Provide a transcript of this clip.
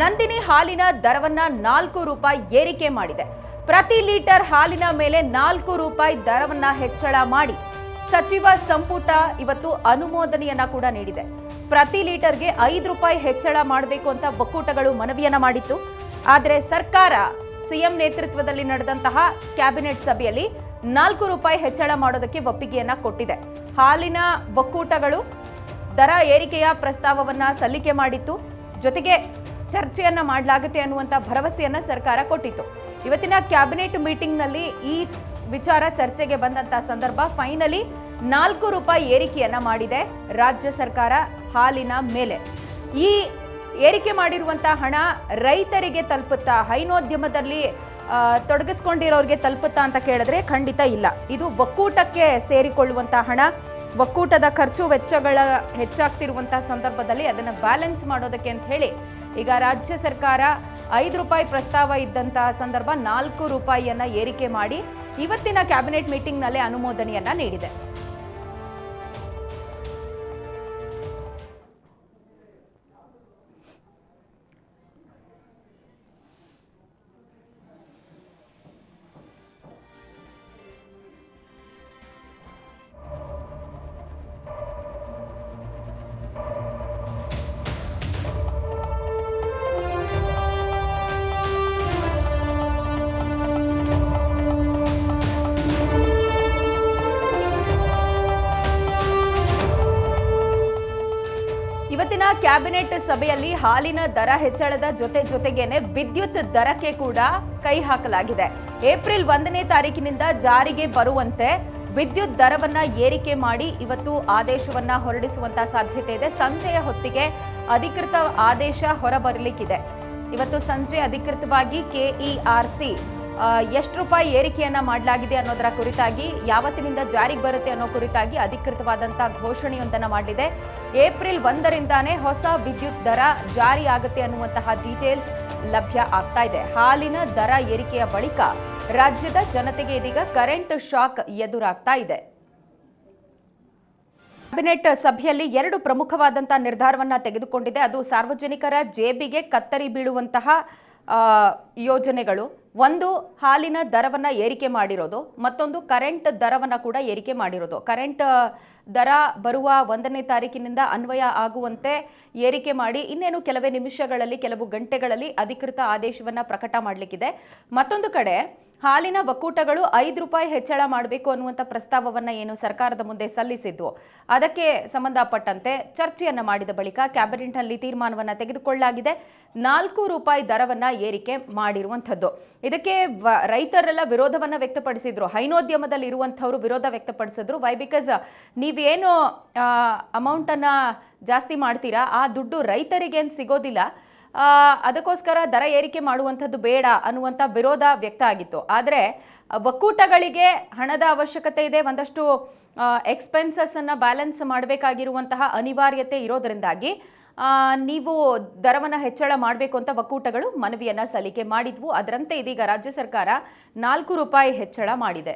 ನಂದಿನಿ ಹಾಲಿನ ದರವನ್ನ 4 ರೂಪಾಯಿ ಏರಿಕೆ ಮಾಡಿದೆ. ಪ್ರತಿ ಲೀಟರ್ ಹಾಲಿನ ಮೇಲೆ 4 ರೂಪಾಯಿ ದರವನ್ನ ಹೆಚ್ಚಳ ಮಾಡಿ ಸಚಿವ ಸಂಪುಟ ಇವತ್ತು ಅನುಮೋದನೆಯನ್ನ ಕೂಡ ನೀಡಿದೆ. ಪ್ರತಿ ಲೀಟರ್ಗೆ 5 ರೂಪಾಯಿ ಹೆಚ್ಚಳ ಮಾಡಬೇಕು ಅಂತ ಒಕ್ಕೂಟಗಳು ಮನವಿಯನ್ನ ಮಾಡಿತ್ತು. ಆದರೆ ಸರ್ಕಾರ ಸಿಎಂ ನೇತೃತ್ವದಲ್ಲಿ ನಡೆದಂತಹ ಕ್ಯಾಬಿನೆಟ್ ಸಭೆಯಲ್ಲಿ 4 ರೂಪಾಯಿ ಹೆಚ್ಚಳ ಮಾಡೋದಕ್ಕೆ ಒಪ್ಪಿಗೆಯನ್ನ ಕೊಟ್ಟಿದೆ. ಹಾಲಿನ ಒಕ್ಕೂಟಗಳು ದರ ಏರಿಕೆಯ ಪ್ರಸ್ತಾವವನ್ನ ಸಲ್ಲಿಕೆ ಮಾಡಿತ್ತು. ಜೊತೆಗೆ ಚರ್ಚೆಯನ್ನ ಮಾಡಲಾಗುತ್ತೆ ಅನ್ನುವಂಥ ಭರವಸೆಯನ್ನ ಸರ್ಕಾರ ಕೊಟ್ಟಿತ್ತು. ಇವತ್ತಿನ ಕ್ಯಾಬಿನೆಟ್ ಮೀಟಿಂಗ್ನಲ್ಲಿ ಈ ವಿಚಾರ ಚರ್ಚೆಗೆ ಬಂದಂತಹ ಸಂದರ್ಭ ಫೈನಲಿ 4 ರೂಪಾಯಿ ಏರಿಕೆಯನ್ನ ಮಾಡಿದೆ ರಾಜ್ಯ ಸರ್ಕಾರ ಹಾಲಿನ ಮೇಲೆ. ಈ ಏರಿಕೆ ಮಾಡಿರುವಂತಹ ಹಣ ರೈತರಿಗೆ ತಲುಪುತ್ತಾ, ಹೈನೋದ್ಯಮದಲ್ಲಿ ತೊಡಗಿಸ್ಕೊಂಡಿರೋರಿಗೆ ತಲುಪುತ್ತಾ ಅಂತ ಕೇಳಿದ್ರೆ ಖಂಡಿತ ಇಲ್ಲ. ಇದು ಒಕ್ಕೂಟಕ್ಕೆ ಸೇರಿಕೊಳ್ಳುವಂತಹ ಹಣ. ಒಕ್ಕೂಟದ ಖರ್ಚು ವೆಚ್ಚಗಳ ಹೆಚ್ಚಾಗ್ತಿರುವಂತಹ ಸಂದರ್ಭದಲ್ಲಿ ಅದನ್ನು ಬ್ಯಾಲೆನ್ಸ್ ಮಾಡೋದಕ್ಕೆ ಅಂತ ಹೇಳಿ ಈಗ ರಾಜ್ಯ ಸರ್ಕಾರ 5 ರೂಪಾಯಿ ಪ್ರಸ್ತಾವ ಇದ್ದಂತಹ ಸಂದರ್ಭ 4 ರೂಪಾಯಿಯನ್ನ ಏರಿಕೆ ಮಾಡಿ ಇವತ್ತಿನ ಕ್ಯಾಬಿನೆಟ್ ಮೀಟಿಂಗ್ನಲ್ಲೇ ಅನುಮೋದನೆಯನ್ನ ನೀಡಿದೆ. ಇವತ್ತಿನ ಕ್ಯಾಬಿನೆಟ್ ಸಭೆಯಲ್ಲಿ ಹಾಲಿನ ದರ ಹೆಚ್ಚಳದ ಜೊತೆಗೇನೆ ವಿದ್ಯುತ್ ದರಕ್ಕೆ ಕೂಡ ಕೈ ಹಾಕಲಾಗಿದೆ. ಏಪ್ರಿಲ್ 1ನೇ ತಾರೀಕಿನಿಂದ ಜಾರಿಗೆ ಬರುವಂತೆ ವಿದ್ಯುತ್ ದರವನ್ನ ಏರಿಕೆ ಮಾಡಿ ಇವತ್ತು ಆದೇಶವನ್ನ ಹೊರಡಿಸುವಂತ ಸಾಧ್ಯತೆ ಇದೆ. ಸಂಜೆಯ ಹೊತ್ತಿಗೆ ಅಧಿಕೃತ ಆದೇಶ ಹೊರಬರಲಿಕ್ಕಿದೆ. ಇವತ್ತು ಸಂಜೆ ಅಧಿಕೃತವಾಗಿ ಕೆಇಆರ್ಸಿ ಎಷ್ಟು ರೂಪಾಯಿ ಏರಿಕೆಯನ್ನ ಮಾಡಲಾಗಿದೆ ಅನ್ನೋದರ ಕುರಿತಾಗಿ, ಯಾವತ್ತಿನಿಂದ ಜಾರಿಗೆ ಬರುತ್ತೆ ಅನ್ನೋ ಕುರಿತಾಗಿ ಅಧಿಕೃತವಾದಂತಹ ಘೋಷಣೆಯೊಂದನ್ನು ಮಾಡಲಿದೆ. ಏಪ್ರಿಲ್ 1ರಿಂದಾನೇ ಹೊಸ ವಿದ್ಯುತ್ ದರ ಜಾರಿ ಆಗುತ್ತೆ ಅನ್ನುವಂತಹ ಡೀಟೇಲ್ಸ್ ಲಭ್ಯ ಆಗ್ತಾ ಇದೆ. ಹಾಲಿನ ದರ ಏರಿಕೆಯ ಬಳಿಕ ರಾಜ್ಯದ ಜನತೆಗೆ ಇದೀಗ ಕರೆಂಟ್ ಶಾಕ್ ಎದುರಾಗ್ತಾ ಇದೆ. ಕ್ಯಾಬಿನೆಟ್ ಸಭೆಯಲ್ಲಿ 2 ಪ್ರಮುಖವಾದಂತಹ ನಿರ್ಧಾರವನ್ನ ತೆಗೆದುಕೊಂಡಿದೆ. ಅದು ಸಾರ್ವಜನಿಕರ ಜೇಬಿಗೆ ಕತ್ತರಿ ಬೀಳುವಂತಹ ಯೋಜನೆಗಳು. ಒಂದು, ಹಾಲಿನ ದರವನ್ನ ಏರಿಕೆ ಮಾಡಿರೋದು, ಮತ್ತೊಂದು ಕರೆಂಟ್ ದರವನ್ನ ಕೂಡ ಏರಿಕೆ ಮಾಡಿರೋದು. ಕರೆಂಟ್ ದರ ಬರುವ 1ನೇ ತಾರೀಕಿನಿಂದ ಅನ್ವಯ ಆಗುವಂತೆ ಏರಿಕೆ ಮಾಡಿ ಇನ್ನೇನು ಕೆಲವೇ ನಿಮಿಷಗಳಲ್ಲಿ, ಕೆಲವು ಗಂಟೆಗಳಲ್ಲಿ ಅಧಿಕೃತ ಆದೇಶವನ್ನ ಪ್ರಕಟ ಮಾಡಲಿಕ್ಕಿದೆ. ಮತ್ತೊಂದು ಕಡೆ ಹಾಲಿನ ಒಕ್ಕೂಟಗಳು 5 ರೂಪಾಯಿ ಹೆಚ್ಚಳ ಮಾಡಬೇಕು ಅನ್ನುವಂಥ ಪ್ರಸ್ತಾವವನ್ನ ಏನು ಸರ್ಕಾರದ ಮುಂದೆ ಸಲ್ಲಿಸಿದ್ವು, ಅದಕ್ಕೆ ಸಂಬಂಧಪಟ್ಟಂತೆ ಚರ್ಚೆಯನ್ನ ಮಾಡಿದ ಬಳಿಕ ಕ್ಯಾಬಿನೆಟ್ನಲ್ಲಿ ತೀರ್ಮಾನವನ್ನ ತೆಗೆದುಕೊಳ್ಳಲಾಗಿದೆ. 4 ರೂಪಾಯಿ ದರವನ್ನ ಏರಿಕೆ ಮಾಡಿರುವಂಥದ್ದು. ಇದಕ್ಕೆ ರೈತರೆಲ್ಲ ವಿರೋಧವನ್ನ ವ್ಯಕ್ತಪಡಿಸಿದ್ರು. ಹೈನೋದ್ಯಮದಲ್ಲಿ ಇರುವಂಥವರು ವಿರೋಧ ವ್ಯಕ್ತಪಡಿಸಿದ್ರು. ವೈ? ಬಿಕಾಸ್ ನೀವೇನು ಅಮೌಂಟನ್ನು ಜಾಸ್ತಿ ಮಾಡ್ತೀರಾ, ಆ ದುಡ್ಡು ರೈತರಿಗೆ ಸಿಗೋದಿಲ್ಲ, ಅದಕ್ಕೋಸ್ಕರ ದರ ಏರಿಕೆ ಮಾಡುವಂಥದ್ದು ಬೇಡ ಅನ್ನುವಂಥ ವಿರೋಧ ವ್ಯಕ್ತ ಆಗಿತ್ತು. ಆದರೆ ಒಕ್ಕೂಟಗಳಿಗೆ ಹಣದ ಅವಶ್ಯಕತೆ ಇದೆ, ಒಂದಷ್ಟು ಎಕ್ಸ್ಪೆನ್ಸಸ್ಸನ್ನು ಬ್ಯಾಲೆನ್ಸ್ ಮಾಡಬೇಕಾಗಿರುವಂತಹ ಅನಿವಾರ್ಯತೆ ಇರೋದರಿಂದಾಗಿ ನೀವು ದರವನ್ನು ಹೆಚ್ಚಳ ಮಾಡಬೇಕು ಅಂತ ಒಕ್ಕೂಟಗಳು ಮನವಿಯನ್ನು ಸಲ್ಲಿಕೆ ಮಾಡಿದ್ವು. ಅದರಂತೆ ಇದೀಗ ರಾಜ್ಯ ಸರ್ಕಾರ 4 ರೂಪಾಯಿ ಹೆಚ್ಚಳ ಮಾಡಿದೆ.